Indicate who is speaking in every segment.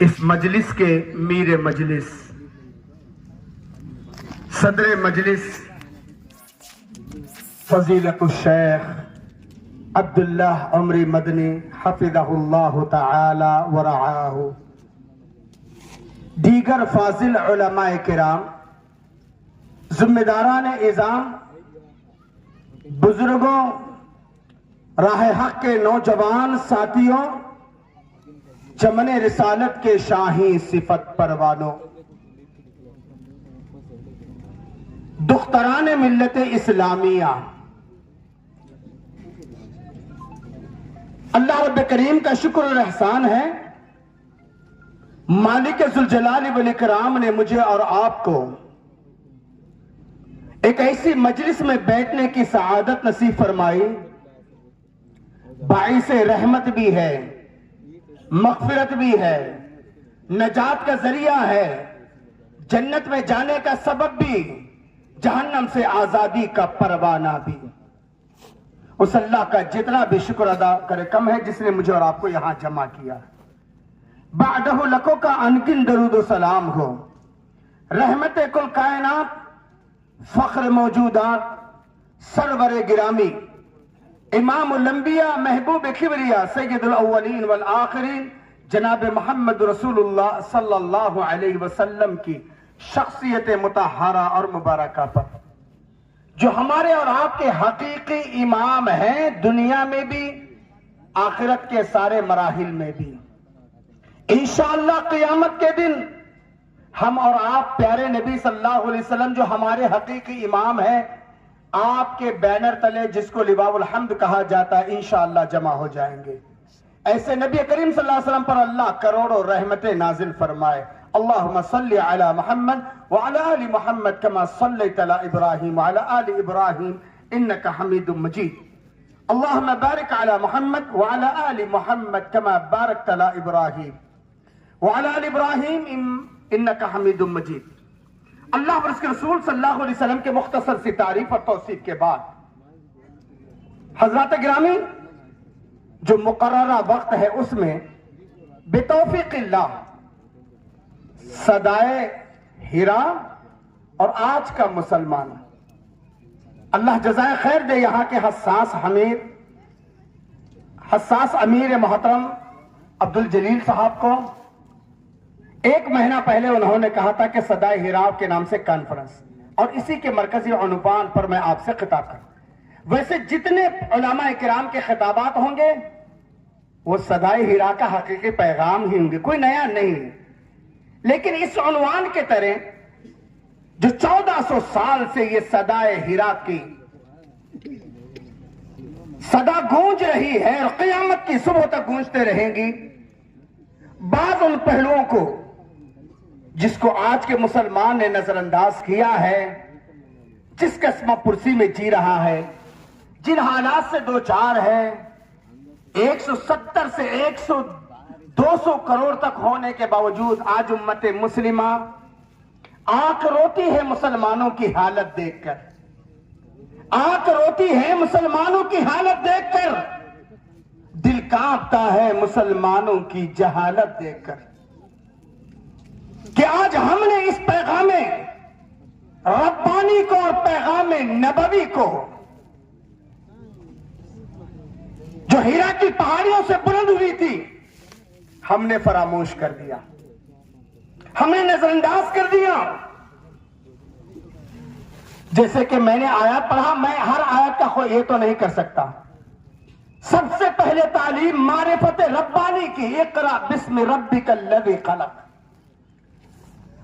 Speaker 1: اس مجلس کے میر مجلس صدر مجلس فضیلت الشیخ عبداللہ عمری مدنی حفظہ اللہ تعالی ورعاہ، دیگر فاضل علماء کرام، ذمہ داران اعظام، بزرگوں، راہ حق کے نوجوان ساتھیوں، چمن رسالت کے شاہی صفت پروانوں، دختران ملت اسلامیہ، اللہ رب کریم کا شکر اور احسان ہے، مالک ذوالجلال والاکرام نے مجھے اور آپ کو ایک ایسی مجلس میں بیٹھنے کی سعادت نصیب فرمائی، باعث رحمت بھی ہے، مغفرت بھی ہے، نجات کا ذریعہ ہے، جنت میں جانے کا سبب بھی، جہنم سے آزادی کا پروانہ بھی۔ اس اللہ کا جتنا بھی شکر ادا کرے کم ہے جس نے مجھے اور آپ کو یہاں جمع کیا۔ بعدہ لکھو کا انگن درود و سلام ہو، رحمت کل کائنات، فخر موجودات، سرور گرامی، امام الانبیاء، محبوب کبریا، سید الاولین والآخرین، جناب محمد رسول اللہ صلی اللہ علیہ وسلم کی شخصیت مطہرہ اور مبارکہ پر، جو ہمارے اور آپ کے حقیقی امام ہیں، دنیا میں بھی آخرت کے سارے مراحل میں بھی۔ انشاءاللہ قیامت کے دن ہم اور آپ پیارے نبی صلی اللہ علیہ وسلم جو ہمارے حقیقی امام ہیں، آپ کے بینر تلے جس کو لواء الحمد کہا جاتا ہے، انشاءاللہ جمع ہو جائیں گے۔ ایسے نبی کریم صلی اللہ علیہ وسلم پر اللہ کروڑوں رحمتیں نازل فرمائے۔ اللہم صلی علی محمد وعلی آل محمد کما صلیت علی ابراہیم وعلی آل ابراہیم انکا حمید مجید۔ اللہم بارک علی محمد وعلی آل محمد کما بارکت علی ابراہیم وعلی آل ابراہیم انکا حمید مجید۔ اللہ اور اس کے رسول صلی اللہ علیہ وسلم کے مختصر سی تعریف اور توصیف کے بعد حضرات گرامی، جو مقررہ وقت ہے اس میں بتوفیق اللہ صدائے ہیرا اور آج کا مسلمان، اللہ جزائے خیر دے یہاں کے حساس امیر محترم عبدالجلیل صاحب کو، ایک مہینہ پہلے انہوں نے کہا تھا کہ صدائے ہیرا کے نام سے کانفرنس، اور اسی کے مرکزی عنوان پر میں آپ سے خطاب کروں۔ ویسے جتنے علماء کرام کے خطابات ہوں گے وہ صدائے ہیرا کا حقیقی پیغام ہی ہوں گے، کوئی نیا نہیں، لیکن اس عنوان کے طرح جو 1400 سال سے یہ صدائے ہیرا کی صدا گونج رہی ہے اور قیامت کی صبح تک گونجتے رہیں گی، بعض ان پہلوؤں کو جس کو آج کے مسلمان نے نظر انداز کیا ہے، جس قسمہ پرسی میں جی رہا ہے، جن حالات سے دوچار ہے، 170 سے 200 کروڑ تک ہونے کے باوجود آج امت مسلمہ آنکھ روتی ہے مسلمانوں کی حالت دیکھ کر، آنکھ روتی ہے مسلمانوں کی حالت دیکھ کر، دل کانپتا ہے مسلمانوں کی جہالت دیکھ کر، کہ آج ہم نے اس پیغام ربانی کو اور پیغام نبوی کو جو ہیرا کی پہاڑیوں سے بلند ہوئی تھی ہم نے فراموش کر دیا، ہم نے نظر انداز کر دیا۔ جیسے کہ میں نے آیات پڑھا، میں ہر آیت کا یہ تو نہیں کر سکتا، سب سے پہلے تعلیم معرفت ربانی کی، اقرا بسم ربک الذی خلق،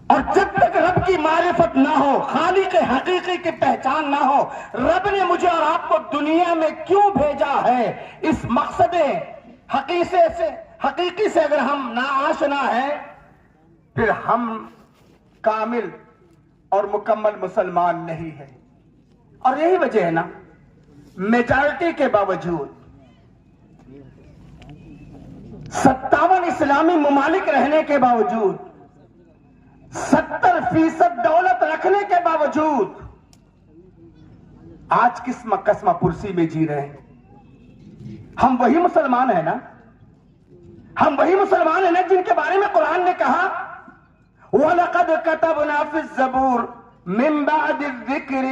Speaker 1: اور جب تک رب کی معرفت نہ ہو، خالق حقیقی کی پہچان نہ ہو، رب نے مجھے اور آپ کو دنیا میں کیوں بھیجا ہے، اس مقصد حقیقی سے اگر ہم ناآشنا ہیں، پھر ہم کامل اور مکمل مسلمان نہیں ہیں۔ اور یہی وجہ ہے نا، میجارٹی کے باوجود 57 اسلامی ممالک رہنے کے باوجود، 70% دولت رکھنے کے باوجود آج کس قسمہ پرسی میں جی رہے ہیں؟ ہم وہی مسلمان ہیں نا؟ ہم وہی مسلمان ہیں نا جن کے بارے میں قرآن نے کہا وَلَقَدْ كَتَبْنَا فِي الزَّبُورِ مِن بَعْدِ الذِّكْرِ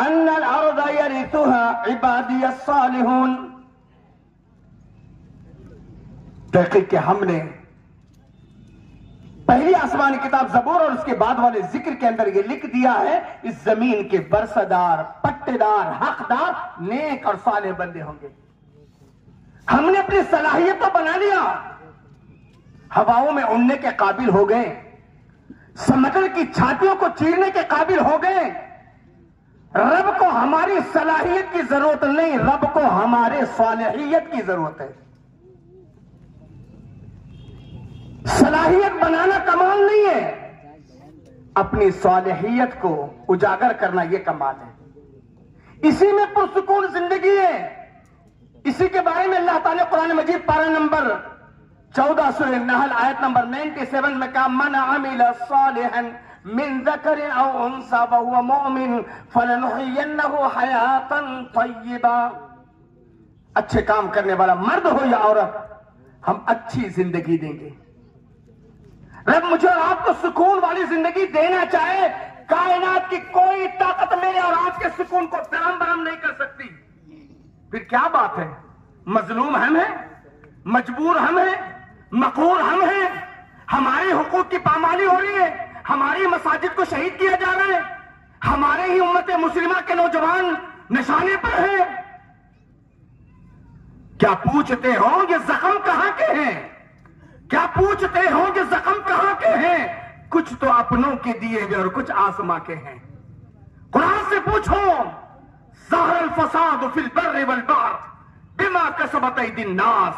Speaker 1: أَنَّ الْأَرْضَ يَرِثُهَا عِبَادِيَ الصَّالِحُونَ. تحقیق کہ ہم نے پہلی آسمانی کتاب زبور اور اس کے بعد والے ذکر کے اندر یہ لکھ دیا ہے اس زمین کے برسدار، پٹےدار، حقدار، نیک اور صالح بندے ہوں گے. ہم نے اپنی صلاحیت تو بنا لیا، ہواؤں میں اڑنے کے قابل ہو گئے، سمندر کی چھاتیوں کو چیرنے کے قابل ہو گئے. رب کو ہماری صلاحیت کی ضرورت نہیں، رب کو ہمارے صالحیت کی ضرورت ہے. صلاحیت بنانا کمال نہیں ہے، اپنی صالحیت کو اجاگر کرنا یہ کمال ہے. اسی میں پرسکون زندگی ہے. اسی کے بارے میں اللہ تعالیٰ قرآن مجید پارہ نمبر 14 سورہ نحل آیت نمبر 97 میں کہا من عمل صالحا من ذکر او انثى وهو مؤمن فلنحيينه حیاتا طیبا. اچھے کام کرنے والا مرد ہو یا عورت، ہم اچھی زندگی دیں گے. رب مجھے اور آپ کو سکون والی زندگی دینا چاہے، کائنات کی کوئی طاقت میرے اور آپ کے سکون کو درہم برہم نہیں کر سکتی. پھر کیا بات ہے؟ مظلوم ہم ہیں، مجبور ہم ہیں، مقہور ہم ہیں، ہمارے حقوق کی پامالی ہو رہی ہے، ہماری مساجد کو شہید کیا جا رہا ہے، ہمارے ہی امت مسلمہ کے نوجوان نشانے پر ہیں. کیا پوچھتے ہو یہ زخم کہاں کے ہیں؟ کیا پوچھتے ہو یہ زخم کہاں کے ہیں؟ کچھ تو اپنوں کے دیے ہوئے اور کچھ آسماں کے ہیں. قرآن سے پوچھو ظہر الفساد فی البر والبحر بما کسبت ایدی الناس.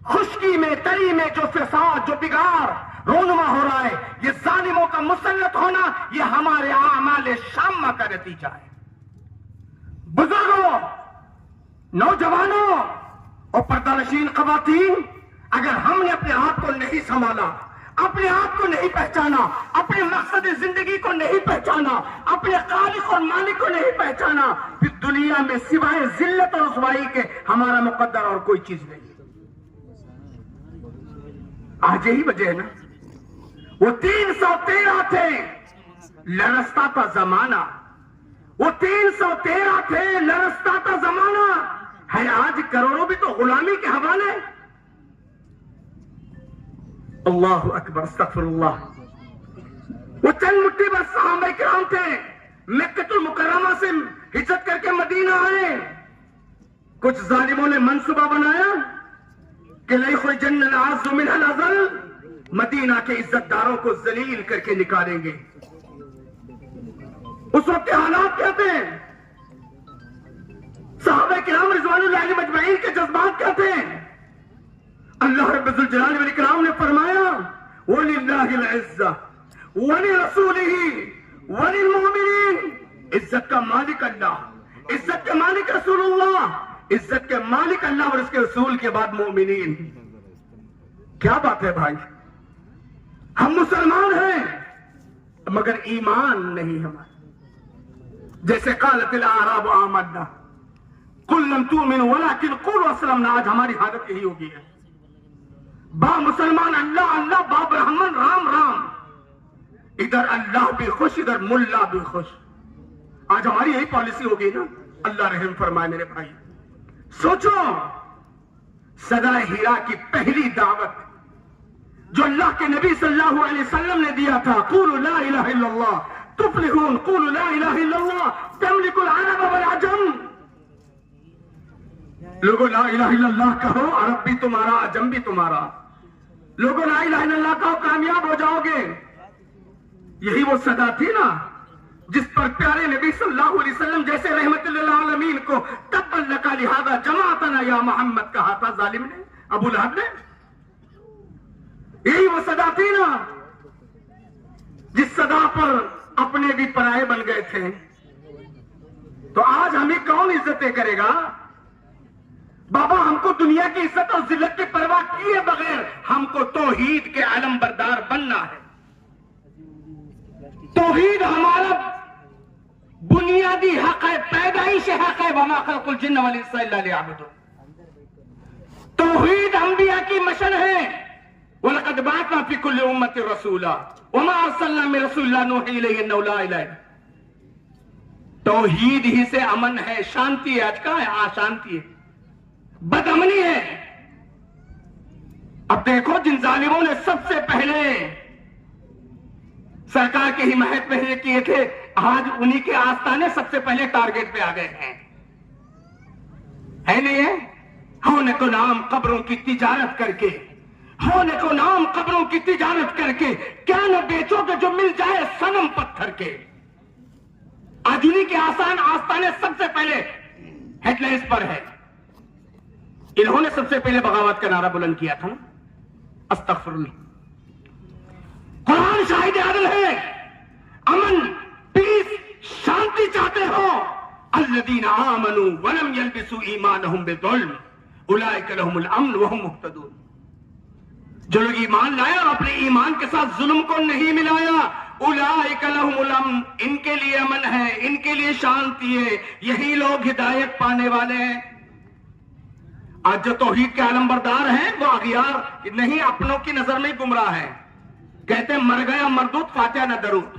Speaker 1: خشکی میں تری میں جو فساد، جو بگاڑ رونما ہو رہا ہے، یہ ظالموں کا مسلط ہونا، یہ ہمارے اعمال شامہ کا نتیجہ ہے. بزرگوں، نوجوانوں اور پردہ نشین خواتین، اگر ہم نے اپنے آپ کو نہیں سنبھالا، اپنے آپ کو نہیں پہچانا، اپنے مقصد زندگی کو نہیں پہچانا، اپنے خالق اور مالک کو نہیں پہچانا، پھر دنیا میں سوائے ذلت اور رسوائی کے ہمارا مقدر اور کوئی چیز نہیں. آج یہی وجہ ہے نا، وہ 313 تھے، لرزتا تھا زمانہ. وہ 313 تھے، لرزتا تھا زمانہ. ہے آج کروڑوں بھی تو غلامی کے حوالے. اللہ اکبر، استغفر اللہ. وہ چند مٹھی بس صحابہ کرام تھے، مکہ المکرمہ سے ہجرت کر کے مدینہ آئے. کچھ ظالموں نے منصوبہ بنایا کہ لَيُخْرِجَنَّ الْأَعَزُّ مِنْهَا الْأَذَلَّ، مدینہ کے عزت داروں کو ذلیل کر کے نکالیں گے. اس وقت کے حالات کیا تھے؟ صحابہ کرام رضوان اللہ علیہم اجمعین کے جذبات کیا تھے؟ اللہ رب ذوالجلال والاکرام نے فرمایا وَلِلَّهِ الْعِزَّةُ وَلِرَسُولِهِ وَلِلْمُؤْمِنِينَ. عزت کا مالک اللہ، عزت کے مالک رسول اللہ، عزت کے مالک اللہ اور اس کے رسول کے بعد مومنین. کیا بات ہے بھائی؟ ہم مسلمان ہیں مگر ایمان نہیں ہمارا. جیسے قالت الاعراب آمنا قل لم تؤمنوا ولكن قولوا اسلمنا. آج ہماری حالت یہی ہوگی ہے. با مسلمان اللہ اللہ، با برہمن رام رام. ادھر اللہ بھی خوش، ادھر ملا بھی خوش. آج ہماری یہی پالیسی ہوگی نا. اللہ رحم فرمائے میرے بھائی. سوچو، صدائے ہیرا کی پہلی دعوت جو اللہ کے نبی صلی اللہ علیہ وسلم نے دیا تھا، قولوا لا الہ الا اللہ تفلحون، قولوا لا الہ الا اللہ تملک العرب والعجم. لوگوں لا الہ الا اللہ کہو، عرب بھی تمہارا، عجم بھی تمہارا. لوگوں لا الہ الا اللہ کہو، کامیاب ہو جاؤ گے. یہی وہ صدا تھی نا جس پر پیارے نبی صلی اللہ علیہ وسلم جیسے رحمت للعالمین کو تبا لک لہذا جماعتنا یا محمد کہا تھا ظالم نے، ابو لہب نے. یہی وہ صدا تھی نا جس صدا پر اپنے بھی پرائے بن گئے تھے. تو آج ہمیں کون عزتیں کرے گا؟ بابا ہم کو دنیا کی عزت اور ذلت کی پرواہ کیے بغیر ہم کو توحید کے علم بردار بننا ہے. توحید ہمارا بنیادی حق ہے، پیدائش حق ہے. وما خلق الجن والانس الا لیعبدون. توحید انبیاء کی مشن ہے. لكل امة رسولا وما ارسلنا من رسول الا نوحي اليه انه لا اله الا توحید ہی سے امن ہے، شانتی ہے. آج کہاں ہے؟ شانتی ہے، بدامنی ہے. اب دیکھو جن ظالموں نے سب سے پہلے سرکار کی حمایت میں یہ کیے تھے، آج انہی کے آستانے سب سے پہلے ٹارگیٹ پہ آ گئے ہیں. ہے نہیں ہے؟ ہونے کو نام قبروں کی تجارت کر کے، ہونے کو نام قبروں کی تجارت کر کے کیا نہ بیچو کہ جو مل جائے صنم پتھر کے. آج انہی کے آستانے سب سے پہلے ہیڈ لائنز پر ہے. انہوں نے سب سے پہلے بغاوت کا نعرہ بلند کیا تھا نا. استغفر اللہ. قرآن شاہد عدل ہے. امن، پیس، شانتی چاہتے ہو؟ الذین آمنوا ولم یلبسوا ایمانہم بظلم اولئک لہم الامن وہم مہتدون. جو لوگ ایمان لائے اور اپنے ایمان کے ساتھ ظلم کو نہیں ملایا، اولئک لہم الامن، ان کے لیے امن ہے، ان کے لیے شانتی ہے، یہی لوگ ہدایت پانے والے ہیں. آج جو توحید کے عالم بردار ہیں وہ اغیار نہیں، اپنوں کی نظر میں گمراہ ہیں. کہتے ہیں مر گیا مردود فاتحہ نہ درود،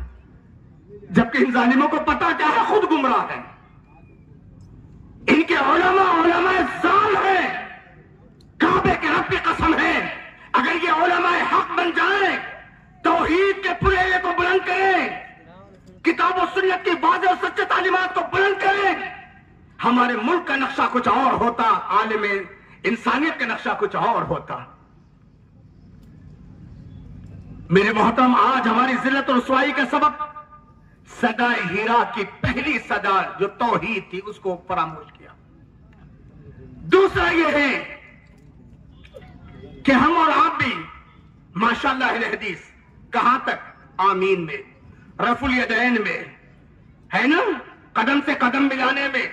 Speaker 1: جبکہ ان ظالموں کو پتا کیا ہے، خود گمراہ ہیں. ان کے علماء ظالم ہیں. کعبے کے رب کی قسم ہے، اگر یہ علماء حق بن جائیں، توحید کے پلے کو بلند کریں، کتاب و سنت کی واضح اور سچے تعلیمات کو بلند کریں، ہمارے ملک کا نقشہ کچھ اور ہوتا، عالم انسانیت کا نقشہ کچھ اور ہوتا. میرے محترم، آج ہماری ذلت اور رسوائی کا سبب صدا ہیرا کی پہلی صدا جو توحید تھی اس کو فراموش کیا. دوسرا یہ ہے کہ ہم اور آپ بھی ماشاءاللہ اہل حدیث کہاں تک آمین میں، رفع الیدین میں، ہے نا، قدم سے قدم ملانے میں،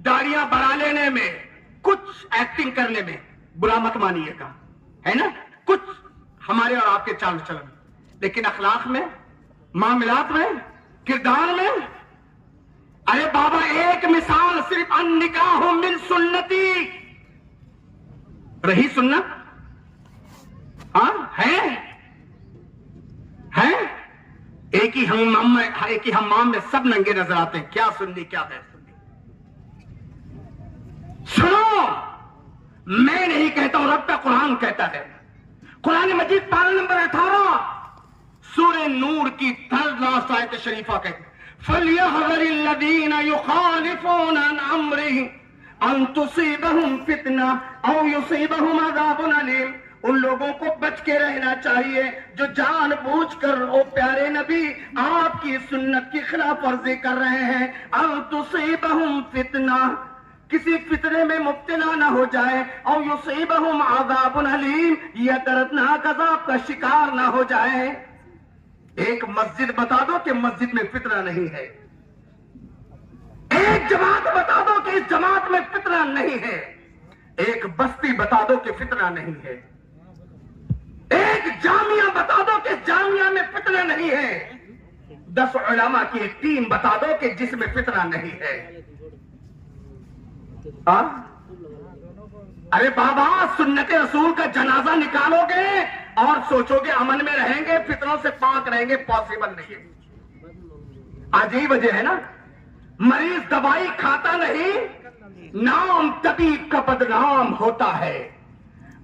Speaker 1: داڑیاں بڑھا لینے میں، کچھ ایکٹنگ کرنے میں، برا مت مانیے گا، ہے نا، کچھ ہمارے اور آپ کے چال چلن، لیکن اخلاق میں، معاملات میں، کردار میں. ارے بابا ایک مثال صرف النکاح من سنتی رہی سنت. ہاں ہے ایک ہی حمام میں سب ننگے نظر آتے ہیں. کیا سننی کیا غیر سننی. سنو، میں نہیں کہتا ہوں، رب کا قرآن کہتا ہے. قرآن مجید پارہ نمبر 18 سورہ نور کی تھرڈ لاسٹ آیت شریفہ کہتے ہیں فَلْيَحْذَرِ الَّذِينَ يُخَالِفُونَ عَنْ أَمْرِهِ أَن تُصِيبَهُمْ فِتْنَةٌ أَوْ يُصِيبَهُمْ عَذَابٌ أَلِيمٌ. ان لوگوں کو بچ کے رہنا چاہیے جو جان بوجھ کر او پیارے نبی آپ کی سنت کی خلاف ورزی کر رہے ہیں. أَن تُصِيبَهُمْ فِتْنَةٌ، کسی فتنے میں مبتلا نہ ہو جائے، اور یصیبہم عذاب علیم، یا دردناک عذاب کا شکار نہ ہو جائے. ایک مسجد بتا دو کہ مسجد میں فتنہ نہیں ہے. ایک جماعت بتا دو کہ اس جماعت میں فتنہ نہیں ہے. ایک بستی بتا دو کہ فتنہ نہیں ہے. ایک جامعہ بتا دو کہ جامعہ میں فتنہ نہیں ہے. 10 علماء کی ایک ٹیم بتا دو کہ جس میں فتنہ نہیں ہے. ارے بابا سنت رسول کا جنازہ نکالو گے اور سوچو گے امن میں رہیں گے، فتنوں سے پاک رہیں گے، پاسبل نہیں ہے. عجیب وجہ ہے نا. مریض دوائی کھاتا نہیں، نام طبیب کا بدنام ہوتا ہے.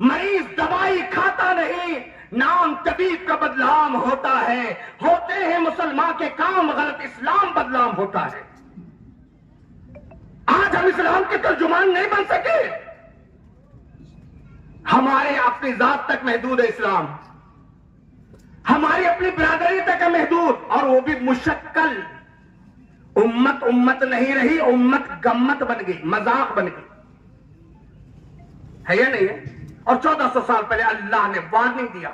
Speaker 1: مریض دوائی کھاتا نہیں، نام طبیب کا بدنام ہوتا ہے. ہوتے ہیں مسلمان کے کام غلط، اسلام بدنام ہوتا ہے. آج ہم اسلام کے ترجمان نہیں بن سکے. ہمارے اپنی ذات تک محدود ہے اسلام، ہماری اپنی برادری تک ہے محدود، اور وہ بھی مشکل. امت نہیں رہی، امت گمت بن گئی، مذاق بن گئی. ہے یا نہیں ہے؟ اور 1400 سال پہلے اللہ نے وارننگ دیا.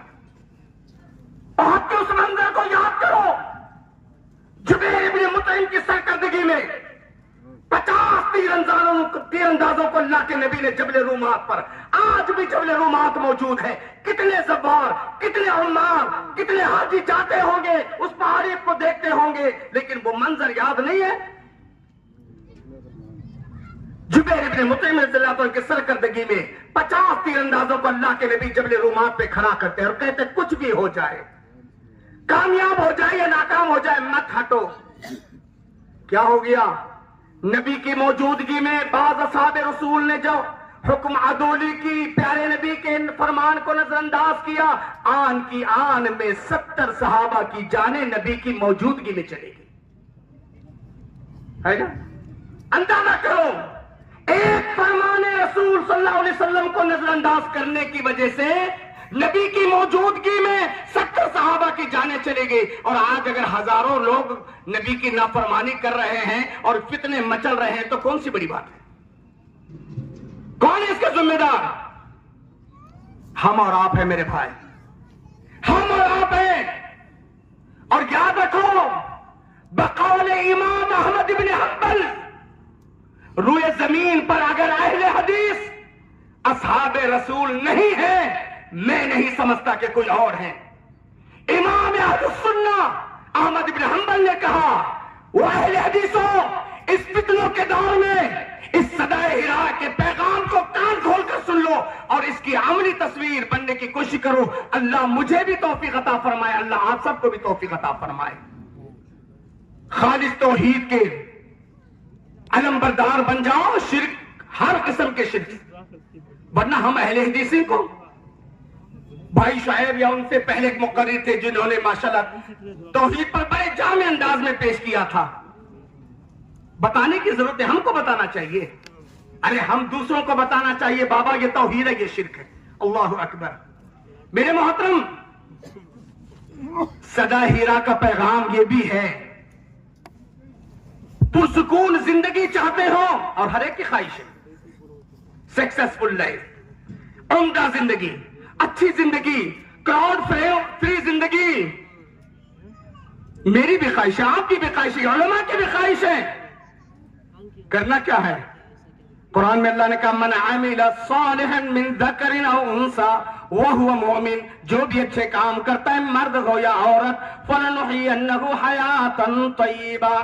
Speaker 1: احد کے اس منظر کو یاد کرو، جبیر ابن مطعم کی سرکردگی میں 50 تیر اندازوں کو اللہ کے نبی نے جبل رومات پر، آج بھی جبل رومات موجود ہے. کتنے زوار، کتنے عمار، کتنے حاجی جاتے ہوں گے، اس پہاڑی کو دیکھتے ہوں گے، لیکن وہ منظر یاد نہیں ہے. جبیر ابن مطعم رضی اللہ عنہ کی سرکردگی میں 50 تیر اندازوں کو اللہ کے نبی جبل رومات پہ کھڑا کرتے ہیں اور کہتے کچھ بھی ہو جائے، کامیاب ہو جائے یا ناکام ہو جائے، مت ہٹو۔ کیا ہو گیا؟ نبی کی موجودگی میں بعض اصحاب رسول نے جو حکم عدولی کی، پیارے نبی کے فرمان کو نظر انداز کیا، آن کی آن میں 70 صحابہ کی جانیں نبی کی موجودگی میں چلے گی، ہے نا؟ اندازہ کرو، ایک فرمان رسول صلی اللہ علیہ وسلم کو نظر انداز کرنے کی وجہ سے نبی کی موجودگی میں 70 صحابہ کی جانیں چلے گئی۔ اور آج اگر ہزاروں لوگ نبی کی نافرمانی کر رہے ہیں اور فتنے مچل رہے ہیں تو کون سی بڑی بات ہے؟ کون ہے اس کا ذمہ دار؟ ہم اور آپ ہیں میرے بھائی، ہم اور آپ ہیں۔ اور یاد رکھو، بقول امام احمد بن حنبل، روئے زمین پر اگر اہل حدیث اصحاب رسول نہیں ہے، میں نہیں سمجھتا کہ کوئی اور ہیں۔ امام اہل السنہ احمد بن حنبل نے کہا، وہ اہل حدیثوں، اس فتنوں کے دور میں اس صدائے ہرا کے پیغام کو کان کھول کر سن لو اور اس کی عملی تصویر بننے کی کوشش کرو۔ اللہ مجھے بھی توفیق عطا فرمائے، اللہ آپ سب کو بھی توفیق عطا فرمائے۔ خالص توحید کے علم بردار بن جاؤ، شرک، ہر قسم کے شرک، ورنہ ہم اہل حدیث کو بھائی شعیب یا ان سے پہلے ایک مقرر تھے جنہوں نے ماشاءاللہ توحید پر بڑے جامع انداز میں پیش کیا تھا۔ بتانے کی ضرورت ہے، ہم کو بتانا چاہیے، ارے ہم دوسروں کو بتانا چاہیے، بابا یہ توحید ہے، یہ شرک ہے۔ اللہ اکبر۔ میرے محترم، صدا ہیرا کا پیغام یہ بھی ہے، پرسکون زندگی چاہتے ہو، اور ہر ایک کی خواہش ہے سکسیسفل لائف، عمدہ زندگی، اچھی زندگی، کراؤڈ فری زندگی، میری بھی خواہش ہے، آپ کی بھی خواہش ہے، علماء کی بھی خواہش ہے۔ کرنا کیا ہے؟ قرآن میں اللہ نے کہا، من عمل صالحا من ذکر او انثى وهو مؤمن، جو بھی اچھے کام کرتا ہے مرد ہو یا عورت، فلنحيينه حیاتا طیبہ،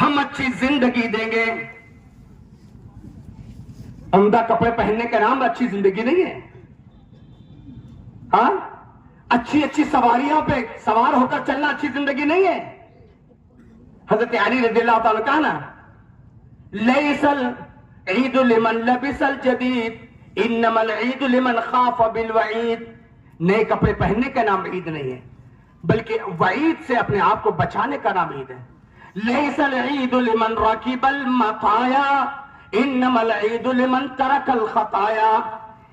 Speaker 1: ہم اچھی زندگی دیں گے۔ عمدہ کپڑے پہننے کا نام اچھی زندگی نہیں ہے، ہاں؟ اچھی اچھی سواریوں پہ سوار ہو کر چلنا اچھی زندگی نہیں ہے۔ حضرت علی رضی اللہ تعالیٰ کہا نا، لیس العید لمن لبس الجدید انما العید لمن خاف بالوعید، نئے کپڑے پہننے کا نام عید نہیں ہے، بلکہ وعید سے اپنے آپ کو بچانے کا نام عید ہے۔ لیس العید لمن رکب المطایا انما العید لمن ترک الخطایا،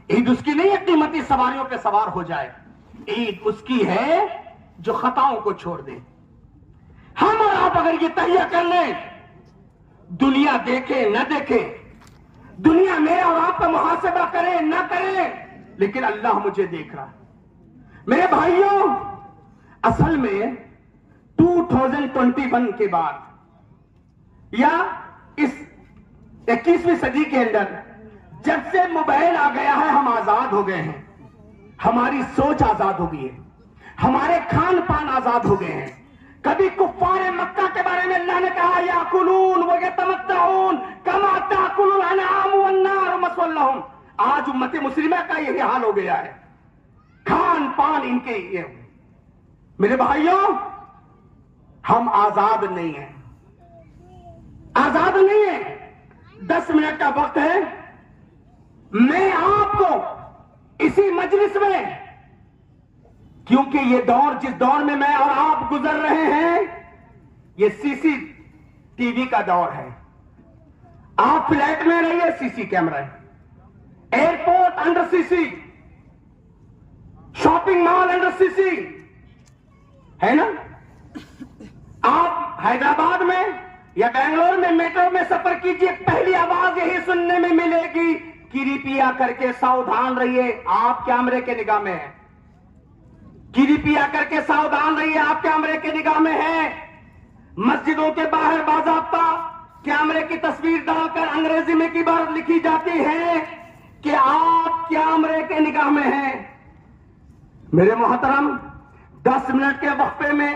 Speaker 1: عید اس کی نہیں ہے قیمتی سواریوں پہ سوار ہو جائے، عید اس کی ہے جو خطاؤں کو چھوڑ دے۔ ہم اور آپ اگر یہ تہیہ کر لیں، دنیا دیکھے نہ دیکھے، دنیا میرا اور آپ کا محاسبہ کرے نہ کرے، لیکن اللہ مجھے دیکھ رہا ہے۔ میرے بھائیوں، اصل میں 2021 کے بعد یا اس 21ویں صدی کے اندر جب سے موبائل آ گیا ہے، ہم آزاد ہو گئے ہیں، ہماری سوچ آزاد ہو گئی ہے، ہمارے کھان پان آزاد ہو گئے ہیں۔ کبھی کفار مکہ کے بارے میں اللہ نے کہا، یاکلون ویتمتعون کما تاکل الانعام والنار مثوی لہم، آج امت مسلمہ کا یہی حال ہو گیا ہے، کھان پان ان کے یہ۔ میرے بھائیوں، ہم آزاد نہیں ہیں، آزاد نہیں ہیں۔ 10 منٹ کا وقت ہے، میں آپ کو اسی مجلس میں، کیونکہ یہ دور جس دور میں میں اور آپ گزر رہے ہیں، یہ سی سی ٹی وی کا دور ہے۔ آپ فلیٹ میں رہیے، سی سی کیمرہ ہے، ایئرپورٹ انڈر سی سی، شاپنگ مال انڈر سی سی، ہے نا؟ آپ حیدرآباد میں یا بنگلور میں میٹرو میں سفر کیجئے، پہلی آواز یہی سننے میں ملے گی، کرپیا کر کے ساودھان رہیے، آپ کیمرے کے نگاہ میں ہیں۔ کرپیا کر کے ساودھان رہیے، آپ کیمرے کے نگاہ میں ہیں۔ مسجدوں کے باہر باضابطہ کیمرے کی تصویر ڈال کر انگریزی میں کی بات لکھی جاتی ہے کہ آپ کیمرے کے نگاہ میں ہیں۔ میرے محترم، 10 منٹ کے وقفے میں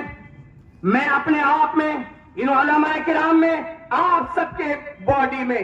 Speaker 1: میں اپنے آپ میں، ان علماء کرام میں، آپ سب کے باڈی میں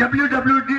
Speaker 1: www.com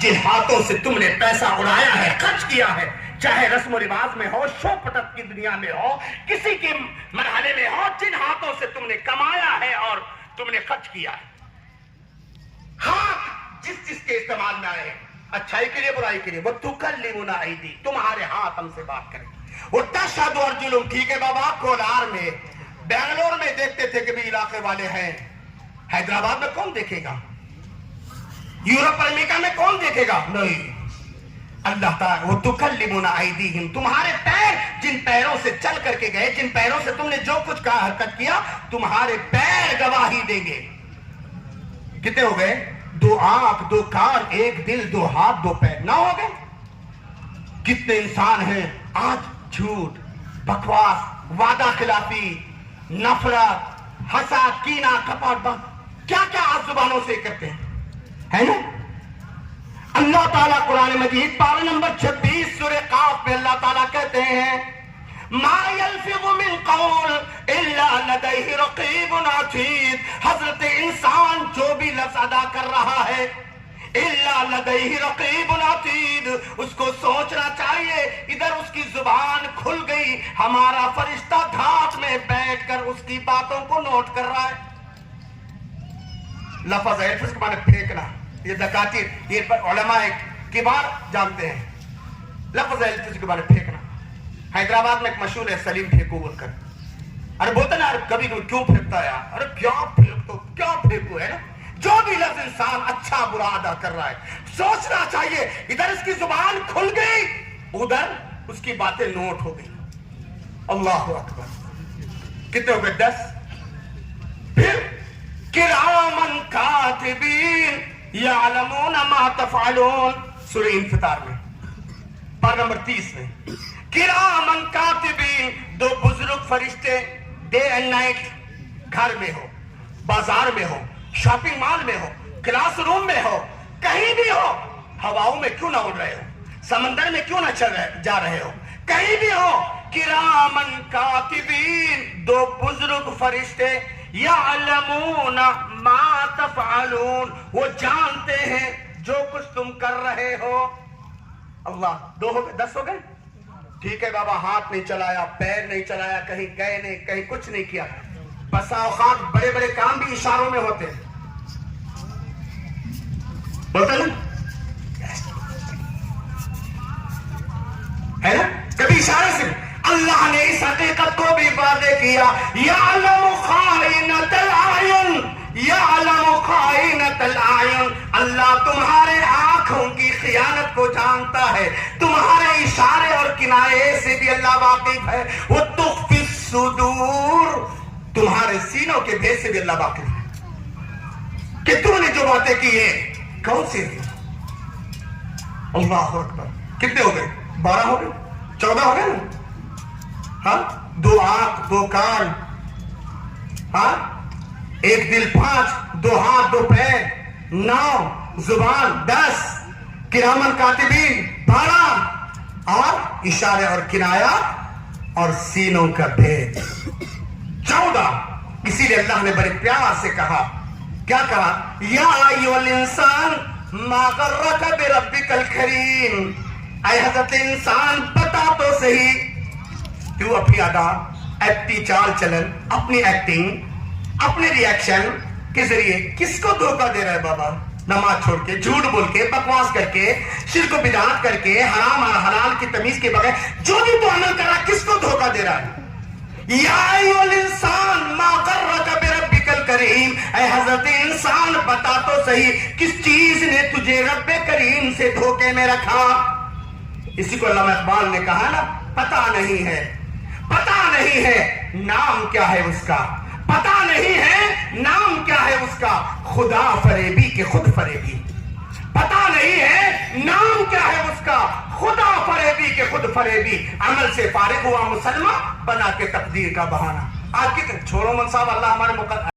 Speaker 1: جن ہاتھوں سے تم نے پیسہ اڑایا ہے، خرچ کیا ہے، چاہے رسم و رواج میں ہو، شو پٹت کی دنیا میں ہو، کسی کے مرحلے میں ہو، جن ہاتھوں سے تم نے کمایا ہے اور تم نے خرچ کیا ہے، ہاتھ جس کے استعمال میں آئے، اچھائی کے لیے برائی کے لیے، وہ تکلمنا ایدی، تمہارے ہاتھ ہم سے بات کریں، وہ تشہد ارجلہم، ٹھیک ہے بابا، کولار میں، بنگلور میں دیکھتے تھے کہ بھی علاقے والے ہیں، حیدرآباد میں کون دیکھے گا؟ یورپ اور امریکہ میں کون دیکھے گا؟ نہیں، اللہ تعالیٰ وہ تکلمنا ایدیہم، تمہارے پیر جن پیروں سے چل کر کے گئے، جن پیروں سے تم نے جو کچھ کہا حرکت کیا، تمہارے پیر گواہی دیں گے۔ کتنے ہو گئے؟ 2 آنکھ، 2 کان، 1 دل، 2 ہاتھ، 2 پیر، 9 ہو گئے۔ کتنے انسان ہیں آج جھوٹ، بکواس، وعدہ خلافی، نفرت، حسد، کینہ، کپٹ، کیا کیا آج زبانوں سے کرتے ہیں، ہے نا؟ اللہ تعالیٰ قرآن مجید پارہ نمبر 26 سورہ قاف میں اللہ تعالیٰ کہتے ہیں ما یلفظ من قول الا لدیہ رقیب عتید، حضرت انسان جو بھی لفظ ادا کر رہا ہے، الا لدیہ رقیب عتید، اس کو سوچنا چاہیے، ادھر اس کی زبان کھل گئی، ہمارا فرشتہ گھاٹ میں بیٹھ کر اس کی باتوں کو نوٹ کر رہا ہے۔ لفظ ہے کے معنی پھینکنا، یہ دکاتر، یہ علماء کبار جانتے ہیں، لفظ ہے کے معنی پھینکنا۔ حیدرآباد میں ایک مشہور ہے سلیم پھینکو بول کر، ارے بولتا نا کبھی کیوں پھینکتا ہے یار، ارے کیا پھینکو، کیا پھینکو، ہے نا؟ جو بھی لفظ انسان اچھا برا ادا کر رہا ہے، سوچنا چاہیے ادھر اس کی زبان کھل گئی، ادھر اس کی باتیں نوٹ ہو گئی۔ اللہ اکبر، کتنے ہو گئے؟ 10۔ پھر کرامن کاتبین یعلمون ما تفعلون، سورہ انفطار میں پارہ نمبر 30 میں، کرامن کاتبین، 2 بزرگ فرشتے ڈے اینڈ نائٹ، گھر میں ہو، بازار میں ہو، شاپنگ مال میں ہو، کلاس روم میں ہو، کہیں بھی ہو، ہواؤں میں کیوں نہ اڑ رہے ہو، سمندر میں کیوں نہ جا رہے ہو، کہیں بھی ہو، کرامن کاتبین، 2 بزرگ فرشتے، یعلمون ما تفعلون، وہ جانتے ہیں جو کچھ تم کر رہے ہو۔ اللہ، 2 ہو گئے، 10 ہو گئے؟ ٹھیک ہے بابا، ہاتھ نہیں چلایا، پیر نہیں چلایا، کہیں گئے نہیں، کہیں کچھ نہیں کیا، بسا اوقات بڑے بڑے کام بھی اشاروں میں ہوتے ہیں، ہوتا نا، ہے نا؟ کبھی اشارے سے اللہ نے اس حقیقت کو بھی واضح کیا، یعلم خائنۃ الاعین، یعلم خائنۃ الاعین، اللہ تمہارے آنکھوں کی خیانت کو جانتا ہے، تمہارے اشارے اور کنایے سے بھی اللہ واقف ہے، وہ تخفی الصدور، تمہارے سینوں کے بھید سے بھی اللہ واقف ہے کہ تم نے جو باتیں کی ہیں کون سی ہیں۔ اللہ اکبر، کتنے ہو گئے؟ 12 ہو گئے، 14 ہو گئے نا؟ ہاں، 2 آنکھ، 2 کان، ہاں، 1 دل، 5، 2 ہاتھ، 2 پیر، 9 زبان، 10 کرامن کاتبین، 12 اور اشارے اور کنایا اور سینوں کا بھید، 14۔ اسی لیے اللہ نے بڑے پیار سے کہا، کیا کہا؟ یا ایھا الانسان ما غرک بربک الکریم، اے حضرت انسان بتا تو صحیح، تو اپنی ادا، اپنی چال چلن، اپنی ایکٹنگ، اپنے ری ایکشن کے ذریعے کس کو دھوکہ دے رہا ہے بابا؟ نماز چھوڑ کے، جھوٹ بول کے، بکواس کر کے، شرک و بدعات کر کے، حرام اور حلال کی تمیز کے بغیر جو بھی تو عمل کر رہا ہے، کس کو دھوکہ دے رہا ہے؟ یا ایھا الانسان ما غرک بربک الکریم، اے حضرت انسان بتا تو صحیح کس چیز نے تجھے رب کریم سے دھوکے میں رکھا؟ اسی کو علامہ اقبال نے کہا نا، پتہ نہیں ہے، پتہ نہیں ہے نام کیا ہے اس کا، پتہ نہیں ہے نام کیا ہے اس کا، خدا فریبی کے خود فریبی، پتہ نہیں ہے نام کیا ہے اس کا، خدا فریبی کے خود فریبی، عمل سے فارغ ہوا مسلمان بنا کے تقدیر کا بہانہ۔ آج کی چھوڑو من صاحب، اللہ ہمارے مقدر